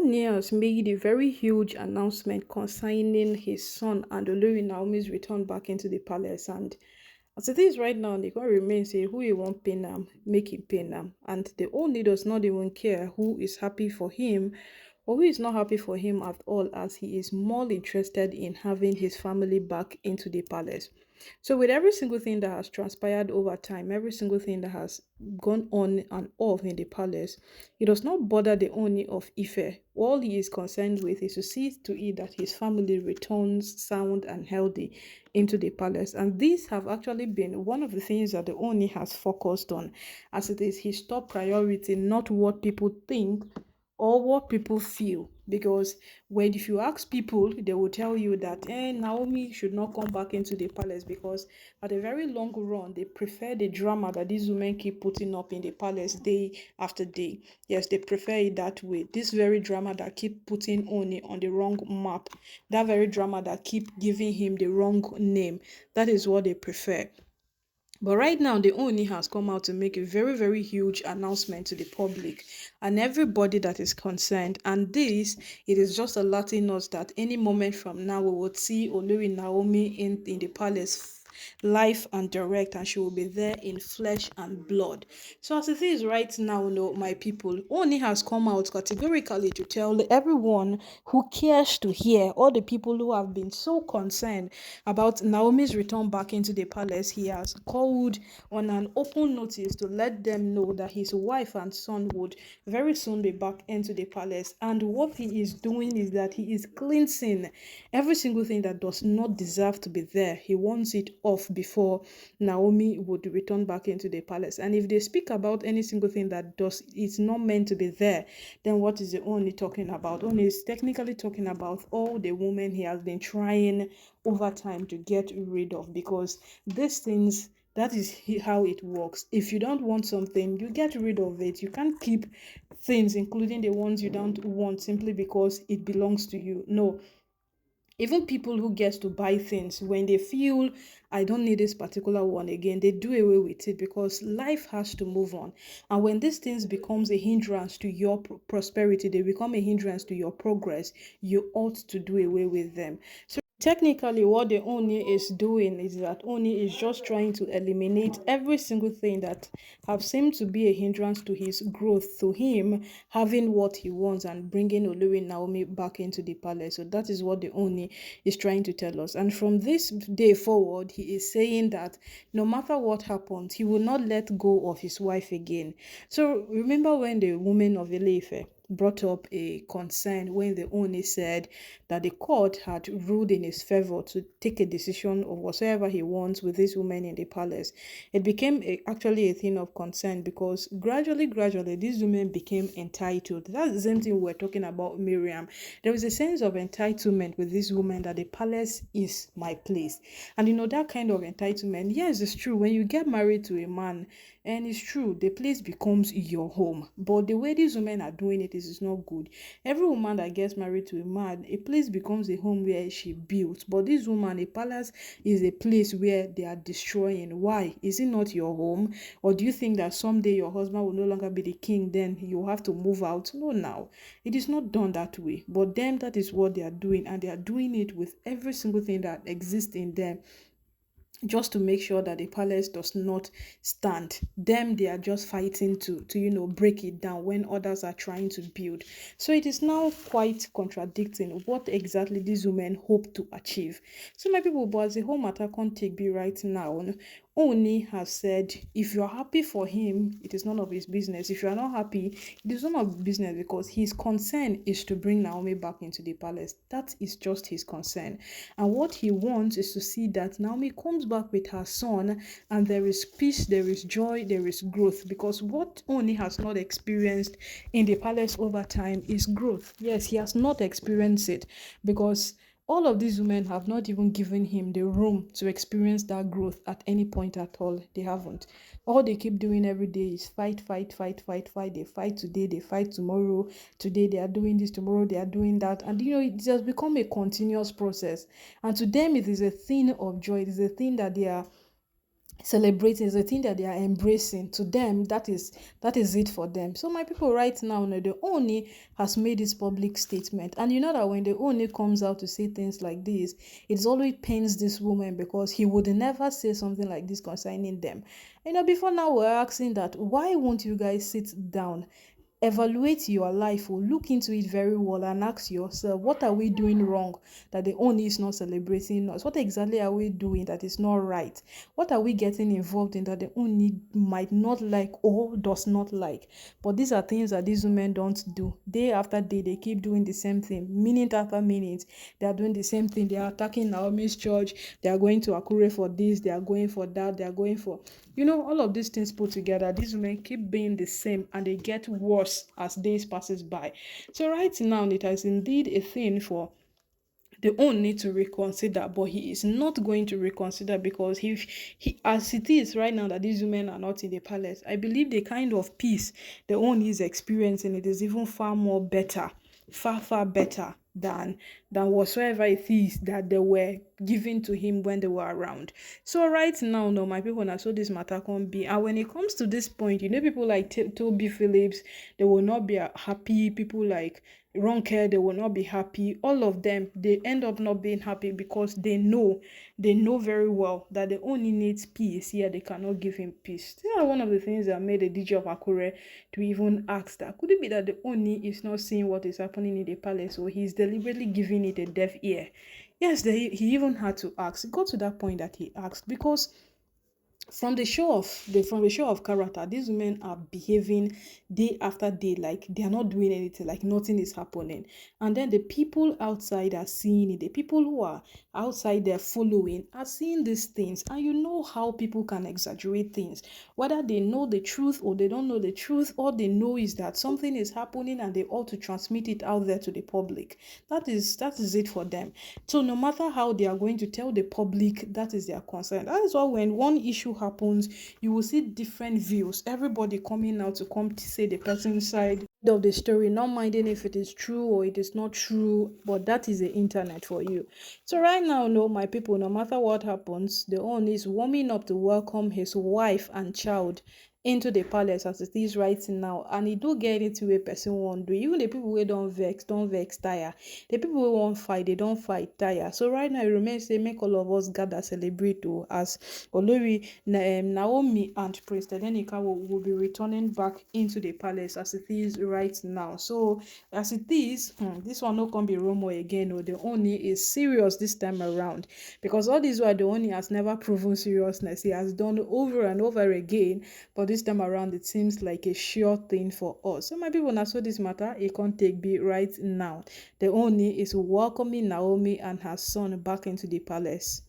Ooni has made a very huge announcement concerning his son and olori naomi's return back into the palace. And as it is right now, they con remain say who he wan pain am, make him pain am. And the Ooni does not even care who is happy for him or who is not happy for him at all, as he is more interested in having his family back into the palace. So, with every single thing that has transpired over time, every single thing that has gone on and off in the palace, it does not bother the Oni of Ife. All he is concerned with is to see to it that his family returns sound and healthy into the palace. And these have actually been one of the things that the Oni has focused on, as it is his top priority, not what people think or what people feel. Because when if you ask people, they will tell you that Naomi should not come back into the palace because at a very long run they prefer the drama that these women keep putting up in the palace day after day. Yes, they prefer it that way. This very drama that keep putting Oni on the wrong map, that very drama that keep giving him the wrong name, that is what they prefer. But right now, the Oni has come out to make a very, very huge announcement to the public and everybody that is concerned. And this, it is just alerting us that any moment from now, we will see Olori Naomi in the palace live and direct, and she will be there in flesh and blood. So as it is right now, no, my people, Oni has come out categorically to tell everyone who cares to hear, all the people who have been so concerned about Naomi's return back into the palace. He has called on an open notice to let them know that his wife and son would very soon be back into the palace. And what he is doing is that he is cleansing every single thing that does not deserve to be there. He wants it off before Naomi would return back into the palace. And if they speak about any single thing that does it's not meant to be there, then what is the only talking about? Only is technically talking about all the women he has been trying over time to get rid of, because these things, that is how it works. If you don't want something, you get rid of it. You can't keep things, including the ones you don't want, simply because it belongs to you. No, even people who get to buy things, when they feel I don't need this particular one again, they do away with it because life has to move on. And when these things becomes a hindrance to your prosperity, they become a hindrance to your progress, you ought to do away with them. So technically, what the Oni is doing is that Oni is just trying to eliminate every single thing that have seemed to be a hindrance to his growth, to him having what he wants and bringing Olori Naomi back into the palace. So that is what the Oni is trying to tell us. And from this day forward, he is saying that no matter what happens, he will not let go of his wife again. So remember when the woman of Ile brought up a concern when the Oni said that the court had ruled in his favor to take a decision of whatsoever he wants with this woman in the palace. It became actually a thing of concern because gradually, these women became entitled. That's the same thing we were talking about Miriam. There was a sense of entitlement with this woman that the palace is my place. And that kind of entitlement, yes, it's true. When you get married to a man, and it's true, the place becomes your home. But the way these women are doing it is not good. Every woman that gets married to a man, a place becomes a home where she built. But this woman, a palace is a place where they are destroying. Why? Is it not your home? Or do you think that someday your husband will no longer be the king, then you have to move out? No, now. It is not done that way. But them, that is what they are doing. And they are doing it with every single thing that exists in them, just to make sure that the palace does not stand. Them, they are just fighting to break it down when others are trying to build. So it is now quite contradicting what exactly these women hope to achieve. So my people, but as the whole matter can't take be right now, Oni has said if you're happy for him, it is none of his business. If you are not happy, it is none of his business, because his concern is to bring Naomi back into the palace. That is just his concern. And what he wants is to see that Naomi comes back with her son and there is peace, there is joy, there is growth. Because what Oni has not experienced in the palace over time is growth. Yes, he has not experienced it because all of these women have not even given him the room to experience that growth at any point at all. They haven't. All they keep doing every day is fight, fight, fight, fight, fight. They fight today, they fight tomorrow. Today they are doing this, tomorrow they are doing that. And it has become a continuous process. And to them, it is a thing of joy. It is a thing that they are celebrating, it's a thing that they are embracing. To them, that is it for them. So my people, right now, the Oni has made this public statement, and you know that when the Oni comes out to say things like this, it always pains this woman, because he would never say something like this concerning them. Before now, we're asking that, why won't you guys sit down, evaluate your life, or look into it very well, and ask yourself, what are we doing wrong that the owner is not celebrating us? What exactly are we doing that is not right? What are we getting involved in that the owner might not like or does not like? But these are things that these women don't do. Day after day, they keep doing the same thing. Minute after minute, they are doing the same thing. They are attacking Naomi's church. They are going to Akure for this. They are going for that. They are going for, all of these things put together. These women keep being the same, and they get worse as days passes by. So right now, it is indeed a thing for the own need to reconsider, but he is not going to reconsider, because he as it is right now that these women are not in the palace, I believe the kind of peace the own is experiencing, it is even far more better, far better than whatsoever it is that they were giving to him when they were around. So right now, no, my people, now so this matter can be. And when it comes to this point, people like Toby Phillips, they will not be happy. People like Ronke, they will not be happy. All of them, they end up not being happy, because they know very well that they only needs peace. Yeah, they cannot give him peace. These are one of the things that made the DJ of Akure to even ask that, could it be that the Oni is not seeing what is happening in the palace, or he's deliberately giving it a deaf ear? Yes, he even had to ask. It got to that point that he asked, because from the show of character, these women are behaving day after day like they are not doing anything, like nothing is happening. And then the people outside are seeing it. The people who are outside there following are seeing these things. And you know how people can exaggerate things, whether they know the truth or they don't know the truth. All they know is that something is happening, and they ought to transmit it out there to the public. That is it for them. So no matter how they are going to tell the public, that is their concern. That is why when one issue happens, you will see different views. Everybody coming out to come to say the person's side of the story, not minding if it is true or it is not true. But that is the internet for you. So right now, no, my people, no matter what happens, the owner is warming up to welcome his wife and child into the palace as it is right now. And he do get into a person won't do. Even the people who don't vex tire. The people who won't fight, they don't fight tire. So right now, it remains say make all of us gather celebrate as Olori, Naomi and Prince Tedenika will be returning back into the palace as it is right now. So as it is, this one no can be rumor again. Or the Oni is serious this time around, because all this while the Oni has never proven seriousness. He has done over and over again, but this time around it seems like a sure thing for us. So my people, now so this matter it can't take be right now. The Oni is welcoming Naomi and her son back into the palace.